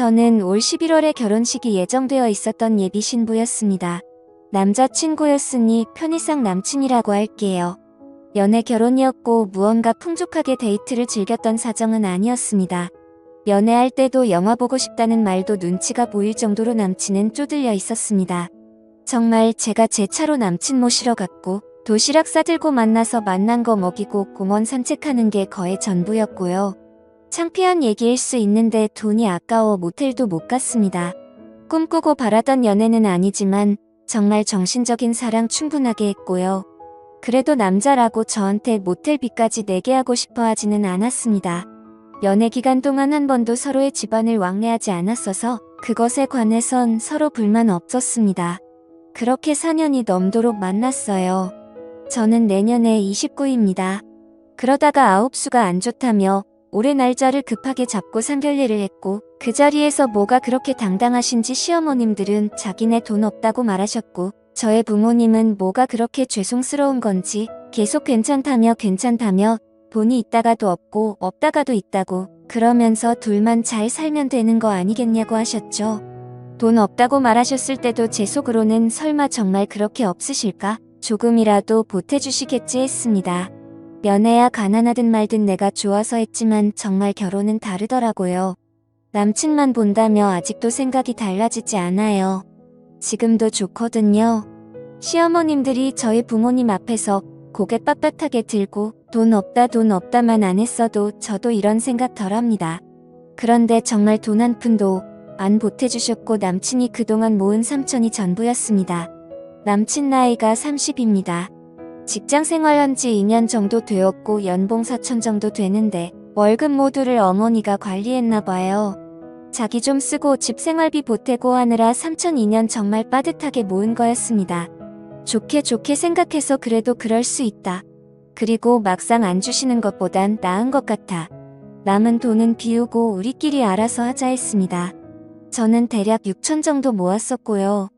저는 올 11월에 결혼식이 예정되어 있었던 예비 신부였습니다. 남자친구였으니 편의상 남친이라고 할게요. 연애 결혼이었고 무언가 풍족하게 데이트를 즐겼던 사정은 아니었습니다. 연애할 때도 영화 보고 싶다는 말도 눈치가 보일 정도로 남친은 쪼들려 있었습니다. 정말 제가 제 차로 남친 모시러 갔고 도시락 싸들고 만나서 만난 거 먹이고 공원 산책하는 게 거의 전부였고요. 창피한 얘기일 수 있는데 돈이 아까워 모텔도 못 갔습니다. 꿈꾸고 바라던 연애는 아니지만 정말 정신적인 사랑 충분하게 했고요. 그래도 남자라고 저한테 모텔비까지 내게 하고 싶어 하지는 않았습니다. 연애 기간 동안 한 번도 서로의 집안을 왕래하지 않았어서 그것에 관해선 서로 불만 없었습니다. 그렇게 4년이 넘도록 만났어요. 저는 내년에 29입니다. 그러다가 아홉수가 안 좋다며 올해 날짜를 급하게 잡고 상견례를 했고 그 자리에서 뭐가 그렇게 당당하신지 시어머님들은 자기네 돈 없다고 말하셨고 저의 부모님은 뭐가 그렇게 죄송스러운 건지 계속 괜찮다며 돈이 있다가도 없고 없다가도 있다고 그러면서 둘만 잘 살면 되는 거 아니겠냐고 하셨죠. 돈 없다고 말하셨을 때도 제 속으로는 설마 정말 그렇게 없으실까? 조금이라도 보태주시겠지 했습니다. 연애야 가난하든 말든 내가 좋아서 했지만 정말 결혼은 다르더라고요. 남친만 본다며 아직도 생각이 달라지지 않아요. 지금도 좋거든요. 시어머님들이 저희 부모님 앞에서 고개 빳빳하게 들고 돈 없다만 안 했어도 저도 이런 생각 덜합니다. 그런데 정말 돈 한 푼도 안 보태주셨고 남친이 그동안 모은 3천이 전부였습니다. 남친 나이가 30입니다. 직장 생활한 지 2년 정도 되었고 연봉 4천 정도 되는데 월급 모두를 어머니가 관리했나 봐요. 자기 좀 쓰고 집 생활비 보태고 하느라 3천 2년 정말 빠듯하게 모은 거였습니다. 좋게 생각해서 그래도 그럴 수 있다. 그리고 막상 안 주시는 것보단 나은 것 같아. 남은 돈은 비우고 우리끼리 알아서 하자 했습니다. 저는 대략 6천 정도 모았었고요.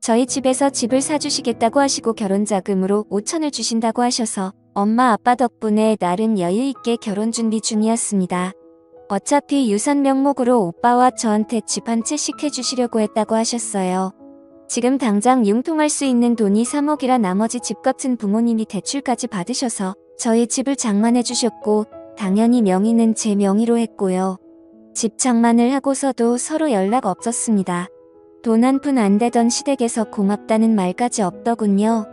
저희 집에서 집을 사주시겠다고 하시고 결혼자금으로 5천을 주신다고 하셔서 엄마 아빠 덕분에 나름 여유있게 결혼 준비 중이었습니다. 어차피 유산 명목으로 오빠와 저한테 집 한 채씩 해주시려고 했다고 하셨어요. 지금 당장 융통할 수 있는 돈이 3억이라 나머지 집값은 부모님이 대출까지 받으셔서 저희 집을 장만해주셨고 당연히 명의는 제 명의로 했고요. 집 장만을 하고서도 서로 연락 없었습니다. 돈 한 푼 안 되던 시댁에서 고맙다는 말까지 없더군요.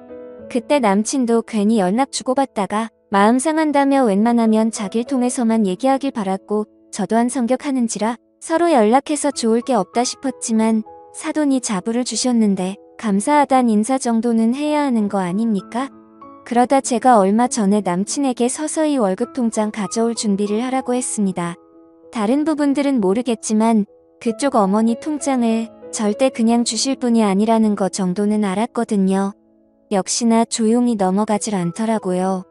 그때 남친도 괜히 연락 주고받다가 마음 상한다며 웬만하면 자기를 통해서만 얘기하길 바랐고 저도 한 성격 하는지라 서로 연락해서 좋을 게 없다 싶었지만 사돈이 자부를 주셨는데 감사하단 인사 정도는 해야 하는 거 아닙니까? 그러다 제가 얼마 전에 남친에게 서서히 월급 통장 가져올 준비를 하라고 했습니다. 다른 부분들은 모르겠지만 그쪽 어머니 통장을 절대 그냥 주실 분이 아니라는 거 정도는 알았거든요. 역시나 조용히 넘어가질 않더라고요.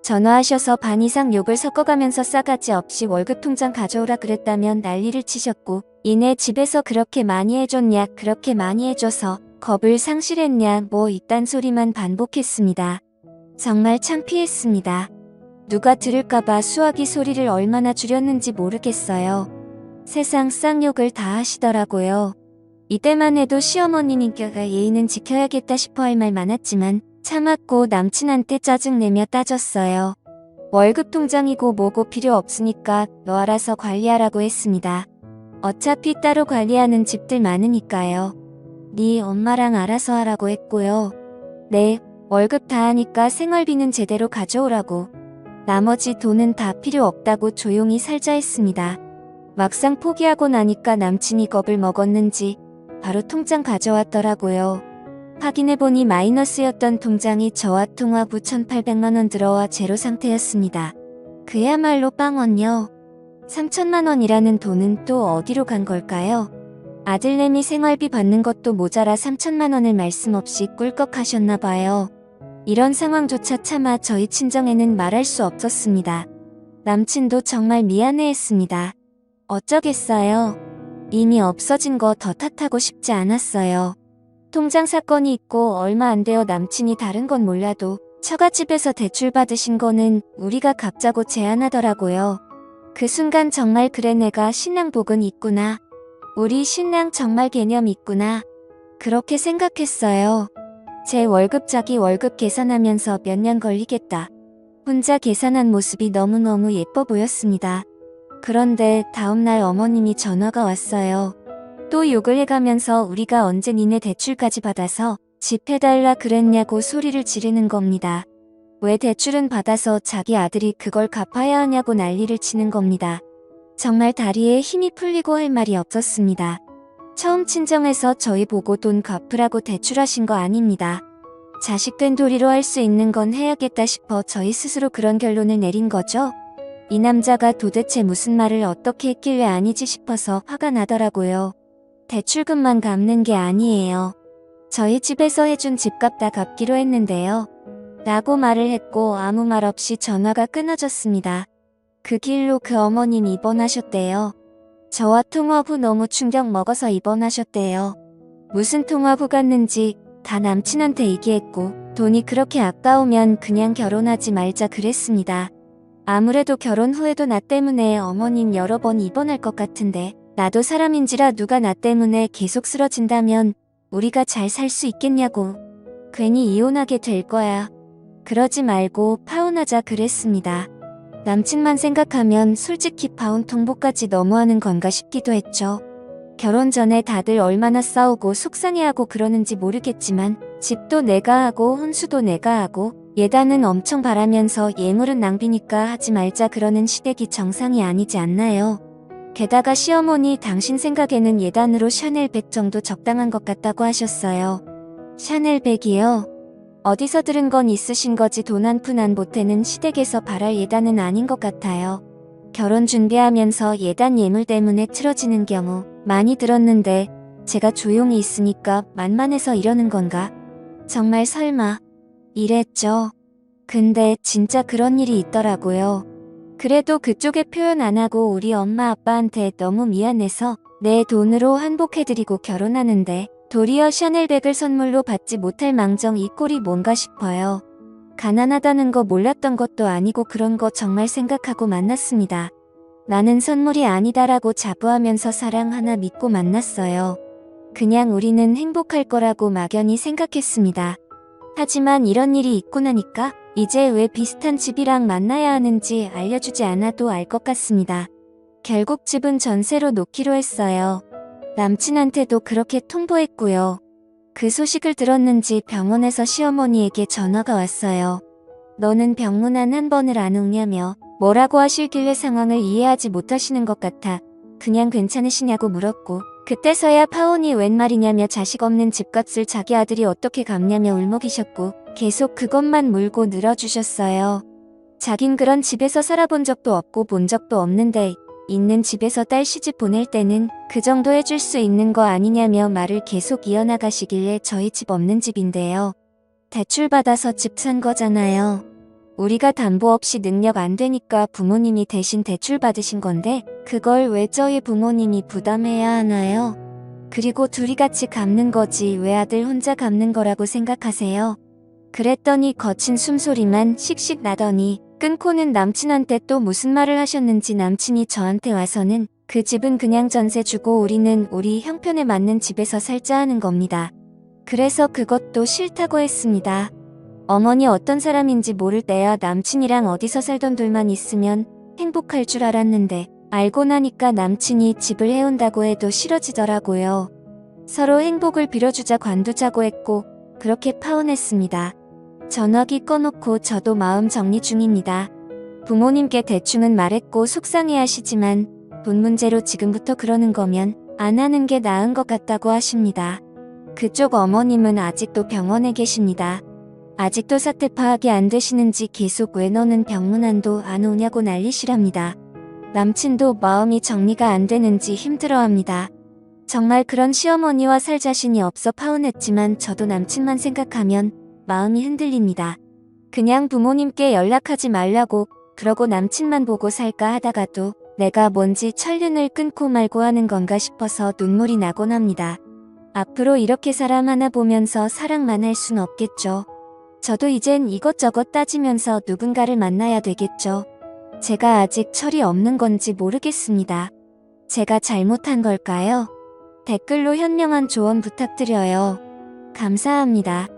전화하셔서 반 이상 욕을 섞어가면서 싸가지 없이 월급 통장 가져오라 그랬다면 난리를 치셨고 이내 집에서 그렇게 많이 해줬냐 그렇게 많이 해줘서 겁을 상실했냐 뭐 이딴 소리만 반복했습니다. 정말 창피했습니다. 누가 들을까봐 수화기 소리를 얼마나 줄였는지 모르겠어요. 세상 쌍욕을 다 하시더라고요. 이때만 해도 시어머니니까 예의는 지켜야겠다 싶어 할 말 많았지만 참았고 남친한테 짜증내며 따졌어요. 월급 통장이고 뭐고 필요 없으니까 너 알아서 관리하라고 했습니다. 어차피 따로 관리하는 집들 많으니까요. 네 엄마랑 알아서 하라고 했고요. 네, 월급 다 하니까 생활비는 제대로 가져오라고. 나머지 돈은 다 필요 없다고 조용히 살자 했습니다. 막상 포기하고 나니까 남친이 겁을 먹었는지 바로 통장 가져왔더라고요. 확인해보니 마이너스였던 통장이 저와 통화 후 1,800만 원 들어와 제로 상태였습니다. 그야말로 빵원요. 3천만 원이라는 돈은 또 어디로 간 걸까요? 아들내미 생활비 받는 것도 모자라 3천만 원을 말씀 없이 꿀꺽 하셨나봐요. 이런 상황조차 차마 저희 친정에는 말할 수 없었습니다. 남친도 정말 미안해했습니다. 어쩌겠어요. 이미 없어진 거 더 탓하고 싶지 않았어요. 통장 사건이 있고 얼마 안 되어 남친이 다른 건 몰라도 처갓집에서 대출 받으신 거는 우리가 갚자고 제안하더라고요. 그 순간 정말 그래 내가 신앙복은 있구나. 우리 신랑 정말 개념 있구나. 그렇게 생각했어요. 제 월급 자기 월급 계산하면서 몇 년 걸리겠다. 혼자 계산한 모습이 너무너무 예뻐 보였습니다. 그런데 다음날 어머님이 전화가 왔어요. 또 욕을 해가면서 우리가 언제 니네 대출까지 받아서 집 해달라 그랬냐고 소리를 지르는 겁니다. 왜 대출은 받아서 자기 아들이 그걸 갚아야 하냐고 난리를 치는 겁니다. 정말 다리에 힘이 풀리고 할 말이 없었습니다. 처음 친정에서 저희 보고 돈 갚으라고 대출하신 거 아닙니다. 자식된 도리로 할 수 있는 건 해야겠다 싶어 저희 스스로 그런 결론을 내린 거죠. 이 남자가 도대체 무슨 말을 어떻게 했길래 아니지 싶어서 화가 나더라고요. 대출금만 갚는 게 아니에요. 저희 집에서 해준 집값 다 갚기로 했는데요. 라고 말을 했고 아무 말 없이 전화가 끊어졌습니다. 그 길로 그 어머님 입원하셨대요. 저와 통화 후 너무 충격 먹어서 입원하셨대요. 무슨 통화 후 갔는지 다 남친한테 얘기했고 돈이 그렇게 아까우면 그냥 결혼하지 말자 그랬습니다. 아무래도 결혼 후에도 나 때문에 어머님 여러 번 입원할 것 같은데 나도 사람인지라 누가 나 때문에 계속 쓰러진다면 우리가 잘 살 수 있겠냐고. 괜히 이혼하게 될 거야. 그러지 말고 파혼하자 그랬습니다. 남친만 생각하면 솔직히 파혼 통보까지 너무하는 건가 싶기도 했죠. 결혼 전에 다들 얼마나 싸우고 속상해하고 그러는지 모르겠지만 집도 내가 하고 혼수도 내가 하고 예단은 엄청 바라면서 예물은 낭비니까 하지 말자 그러는 시댁이 정상이 아니지 않나요? 게다가 시어머니 당신 생각에는 예단으로 샤넬백 정도 적당한 것 같다고 하셨어요. 샤넬백이요? 어디서 들은 건 있으신 거지 돈 한 푼 안 보태는 시댁에서 바랄 예단은 아닌 것 같아요. 결혼 준비하면서 예단 예물 때문에 틀어지는 경우 많이 들었는데 제가 조용히 있으니까 만만해서 이러는 건가? 정말 설마 이랬죠. 근데 진짜 그런 일이 있더라고요. 그래도 그쪽에 표현 안 하고 우리 엄마 아빠한테 너무 미안해서 내 돈으로 한복해드리고 결혼하는데 도리어 샤넬백을 선물로 받지 못할 망정 이 꼴이 뭔가 싶어요. 가난하다는 거 몰랐던 것도 아니고 그런 거 정말 생각하고 만났습니다. 나는 선물이 아니다라고 자부하면서 사랑 하나 믿고 만났어요. 그냥 우리는 행복할 거라고 막연히 생각했습니다. 하지만 이런 일이 있고 나니까 이제 왜 비슷한 집이랑 만나야 하는지 알려주지 않아도 알 것 같습니다. 결국 집은 전세로 놓기로 했어요. 남친한테도 그렇게 통보했고요. 그 소식을 들었는지 병원에서 시어머니에게 전화가 왔어요. 너는 병문안 한 번을 안 오냐며 뭐라고 하실길래 상황을 이해하지 못하시는 것 같아 그냥 괜찮으시냐고 물었고 그때서야 파혼이 웬 말이냐며 자식 없는 집값을 자기 아들이 어떻게 갚냐며 울먹이셨고 계속 그것만 물고 늘어주셨어요. 자긴 그런 집에서 살아본 적도 없고 본 적도 없는데 있는 집에서 딸 시집 보낼 때는 그 정도 해줄 수 있는 거 아니냐며 말을 계속 이어나가시길래 저희 집 없는 집인데요. 대출 받아서 집 산 거잖아요. 우리가 담보 없이 능력 안 되니까 부모님이 대신 대출 받으신 건데 그걸 왜 저희 부모님이 부담해야 하나요? 그리고 둘이 같이 갚는 거지 왜 아들 혼자 갚는 거라고 생각하세요? 그랬더니 거친 숨소리만 씩씩 나더니 끊고는 남친한테 또 무슨 말을 하셨는지 남친이 저한테 와서는 그 집은 그냥 전세 주고 우리는 우리 형편에 맞는 집에서 살자 하는 겁니다. 그래서 그것도 싫다고 했습니다. 어머니 어떤 사람인지 모를 때야 남친이랑 어디서 살던 둘만 있으면 행복할 줄 알았는데 알고 나니까 남친이 집을 해온다고 해도 싫어지더라고요. 서로 행복을 빌어주자 관두자고 했고 그렇게 파혼했습니다. 전화기 꺼놓고 저도 마음 정리 중입니다. 부모님께 대충은 말했고 속상해 하시지만 돈 문제로 지금부터 그러는 거면 안 하는 게 나은 것 같다고 하십니다. 그쪽 어머님은 아직도 병원에 계십니다. 아직도 사태 파악이 안 되시는지 계속 왜 너는 병문안도 안 오냐고 난리시랍니다. 남친도 마음이 정리가 안 되는지 힘들어합니다. 정말 그런 시어머니와 살 자신이 없어 파혼했지만 저도 남친만 생각하면 마음이 흔들립니다. 그냥 부모님께 연락하지 말라고 그러고 남친만 보고 살까 하다가도 내가 뭔지 천륜을 끊고 말고 하는 건가 싶어서 눈물이 나곤 합니다. 앞으로 이렇게 사람 하나 보면서 사랑만 할 순 없겠죠. 저도 이젠 이것저것 따지면서 누군가를 만나야 되겠죠. 제가 아직 철이 없는 건지 모르겠습니다. 제가 잘못한 걸까요? 댓글로 현명한 조언 부탁드려요. 감사합니다.